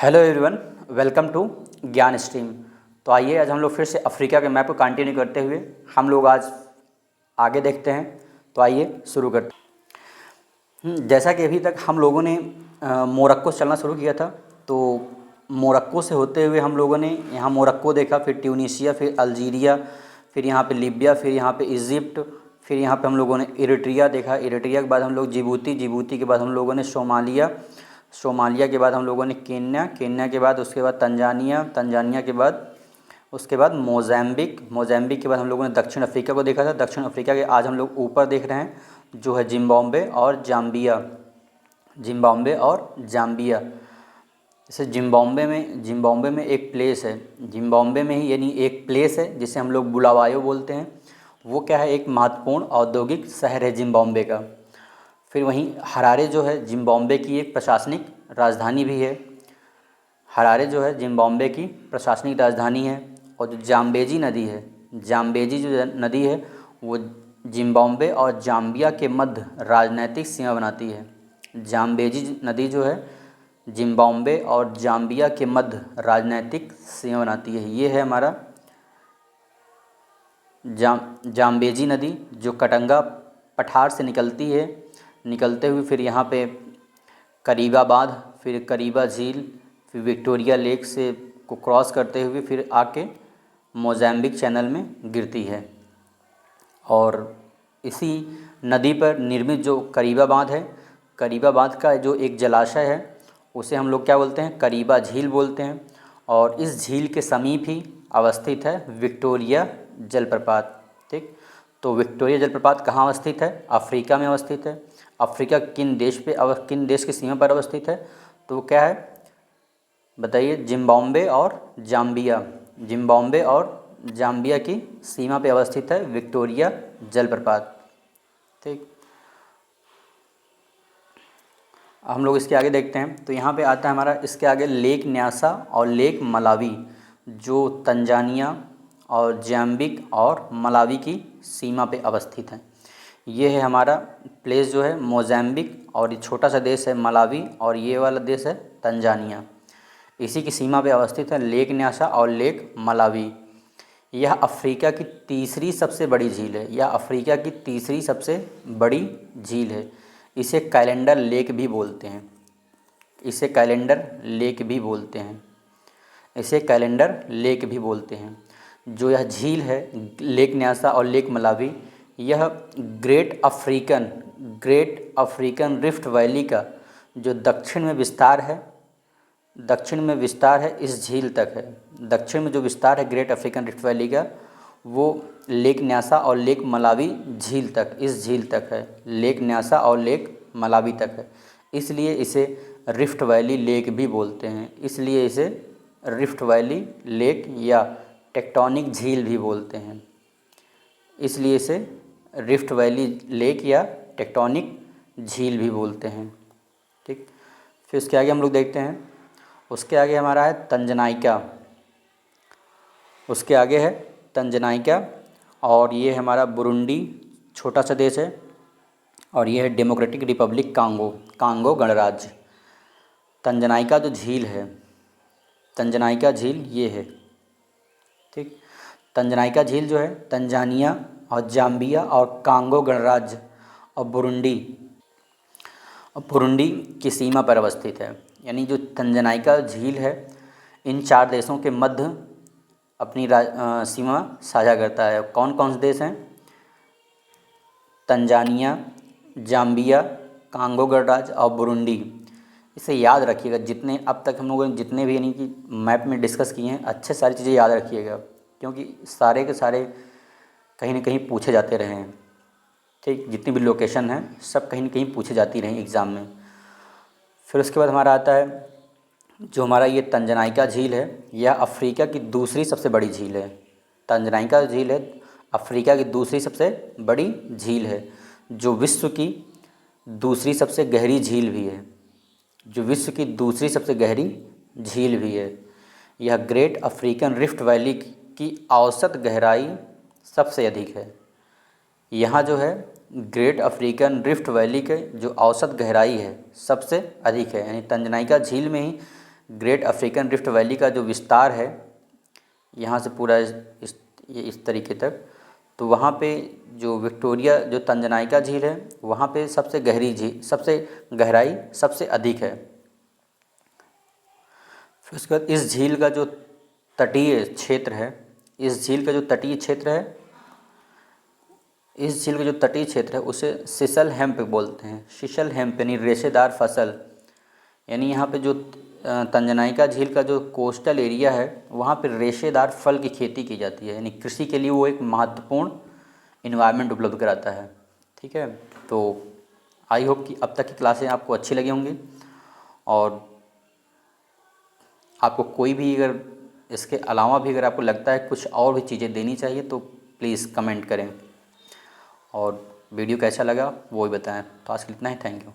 Hello everyone, welcome to ज्ञान stream. तो आइए आज हम लोग फिर से अफ्रीका के मैप को कंटिन्यू करते हुए हम लोग आज आगे देखते हैं। तो आइए शुरू करते हैं। जैसा कि अभी तक हम लोगों ने मोरक्को से चलना शुरू किया था, तो मोरक्को से होते हुए हम लोगों ने यहाँ मोरक्को देखा, फिर ट्यूनीशिया, फिर अल्जीरिया, फिर यहाँ पे लीबिया, फिर यहाँ पे इजिप्ट, फिर यहाँ पे हम लोगों ने इरिट्रिया देखा। इरिट्रिया के बाद हम लोग जिबूती, जिबूती के बाद हम लोगों ने सोमालिया, सोमालिया के बाद हम लोगों ने केन्या, केन्या के बाद उसके बाद तंजानिया, तंजानिया के बाद उसके बाद मोज़ैम्बिक, मोज़ैम्बिक के बाद हम लोगों ने दक्षिण अफ्रीका को देखा था। दक्षिण अफ्रीका के आज हम लोग ऊपर देख रहे हैं जो है जिम्बाब्वे और जाम्बिया, जिम्बाब्वे और जाम्बिया। जैसे जिम्बाब्वे में एक प्लेस है, जिम्बाब्वे में ही यानी एक प्लेस है जिसे हम लोग बुलावायो बोलते हैं। वो क्या है, एक महत्वपूर्ण औद्योगिक शहर है जिम्बाब्वे का। फिर वहीं हरारे जो है जिम्बाब्वे की एक प्रशासनिक राजधानी भी है। हरारे जो है जिम्बाब्वे की प्रशासनिक राजधानी है। और जो जाम्बेजी नदी है, जाम्बेजी जो नदी है वो जिम्बाब्वे और जाम्बिया के मध्य राजनैतिक सीमा बनाती है। जाम्बेजी नदी जो है जिम्बाब्वे और जाम्बिया के मध्य राजनैतिक सीमा बनाती है। ये है हमारा जाम्बेजी नदी जो कटंगा पठार से निकलती है, निकलते हुए फिर यहाँ पे करीबा बांध, फिर करीबा झील, फिर विक्टोरिया लेक से को क्रॉस करते हुए फिर आके मोज़ैम्बिक चैनल में गिरती है। और इसी नदी पर निर्मित जो करीबा बांध है, करीबा बांध का जो एक जलाशय है उसे हम लोग क्या बोलते हैं, करीबा झील बोलते हैं। और इस झील के समीप ही अवस्थित है विक्टोरिया जलप्रपात। ठीक, तो विक्टोरिया जलप्रपात कहाँ अवस्थित है, अफ्रीका में अवस्थित है। अफ्रीका किन देश की सीमा पर अवस्थित है, तो क्या है बताइए, जिम्बाब्वे और जाम्बिया, जिम्बाब्वे और जाम्बिया की सीमा पे अवस्थित है विक्टोरिया जलप्रपात। ठीक, हम लोग इसके आगे देखते हैं। तो यहाँ पे आता है हमारा इसके आगे लेक न्यासा और लेक मलावी, जो तंजानिया और ज़ैम्बिक और मलावी की सीमा पे अवस्थित है। ये है हमारा प्लेस जो है मोज़ैम्बिक, और ये छोटा सा देश है मलावी, और ये वाला देश है तंजानिया। इसी की सीमा पे अवस्थित है लेक न्यासा और लेक मलावी। यह अफ्रीका की तीसरी सबसे बड़ी झील है, यह अफ्रीका की तीसरी सबसे बड़ी झील है। इसे कैलेंडर लेक भी बोलते हैं, इसे कैलेंडर लेक भी बोलते हैं, इसे कैलेंडर लेक भी बोलते हैं। जो यह झील है लेक न्यासा और लेक मलावी, यह ग्रेट अफ्रीकन रिफ्ट वैली का जो दक्षिण में विस्तार है, दक्षिण में विस्तार है इस झील तक है। दक्षिण में जो विस्तार है ग्रेट अफ्रीकन रिफ्ट वैली का, वो लेक न्यासा और लेक मलावी झील तक, इस झील तक है, लेक न्यासा और लेक मलावी तक है। इसलिए इसे रिफ्ट वैली लेक भी बोलते हैं, इसलिए इसे रिफ्ट वैली लेक या टेक्टोनिक झील भी बोलते हैं, इसलिए इसे रिफ्ट वैली लेक या टेक्टोनिक झील भी बोलते हैं। ठीक, फिर उसके आगे हम लोग देखते हैं, उसके आगे हमारा है तंजनाइका, उसके आगे है तंजनाइका, और ये हमारा बुरुंडी छोटा सा देश है, और ये है डेमोक्रेटिक रिपब्लिक कांगो, कांगो गणराज्य। तंजनाइका जो झील है, तंजनाइका झील ये है। ठीक, तंजनाइका झील जो है तंजानिया और जाम्बिया और कांगो गणराज्य और बुरुंडी की सीमा पर अवस्थित है। यानी जो तंजनाइका झील है इन चार देशों के मध्य अपनी सीमा साझा करता है। कौन कौन से देश हैं, तंजानिया, जाम्बिया, कांगो गणराज्य और बुरुंडी। इसे याद रखिएगा, जितने अब तक हम लोगों ने जितने भी यानी कि मैप में डिस्कस किए हैं, अच्छे सारी चीज़ें याद रखिएगा, क्योंकि सारे के सारे कहीं ना कहीं पूछे जाते रहे हैं। ठीक, जितनी भी लोकेशन हैं सब कहीं ना कहीं पूछे जाती रही एग्ज़ाम में। फिर उसके बाद हमारा आता है जो हमारा ये तंजनाइका झील है, यह अफ्रीका की दूसरी सबसे बड़ी झील है। तंजनाइका झील है अफ्रीका की दूसरी सबसे बड़ी झील है, जो विश्व की दूसरी सबसे गहरी झील भी है, जो विश्व की दूसरी सबसे गहरी झील भी है। यह ग्रेट अफ्रीकन रिफ्ट वैली की औसत गहराई सबसे अधिक है। यहाँ जो है ग्रेट अफ्रीकन रिफ्ट वैली के जो औसत गहराई है सबसे अधिक है, यानी तंजनाइका झील में ही ग्रेट अफ्रीकन रिफ्ट वैली का जो विस्तार है यहाँ से पूरा इस तरीके तक, तो वहाँ पे जो विक्टोरिया जो तंजनाइका झील है वहाँ पे सबसे गहरी झील, सबसे गहराई सबसे अधिक है। फिर उसके बाद इस झील का जो तटीय क्षेत्र है, इस झील का जो तटीय क्षेत्र है, इस झील का जो तटीय क्षेत्र है उसे सिसल हेम्प बोलते हैं। सिसल हेम्प यानी रेशेदार फसल, यानी यहाँ पे जो तंजनाइका झील का जो कोस्टल एरिया है वहाँ पर रेशेदार फल की खेती की जाती है, यानी कृषि के लिए वो एक महत्वपूर्ण इन्वायरमेंट उपलब्ध कराता है। ठीक है, तो आई होप कि अब तक की क्लासें आपको अच्छी लगी होंगी, और आपको कोई भी अगर इसके अलावा भी अगर आपको लगता है कुछ और भी चीज़ें देनी चाहिए तो प्लीज़ कमेंट करें, और वीडियो कैसा लगा वो भी बताएं। तो आज के लिए इतना ही, थैंक यू।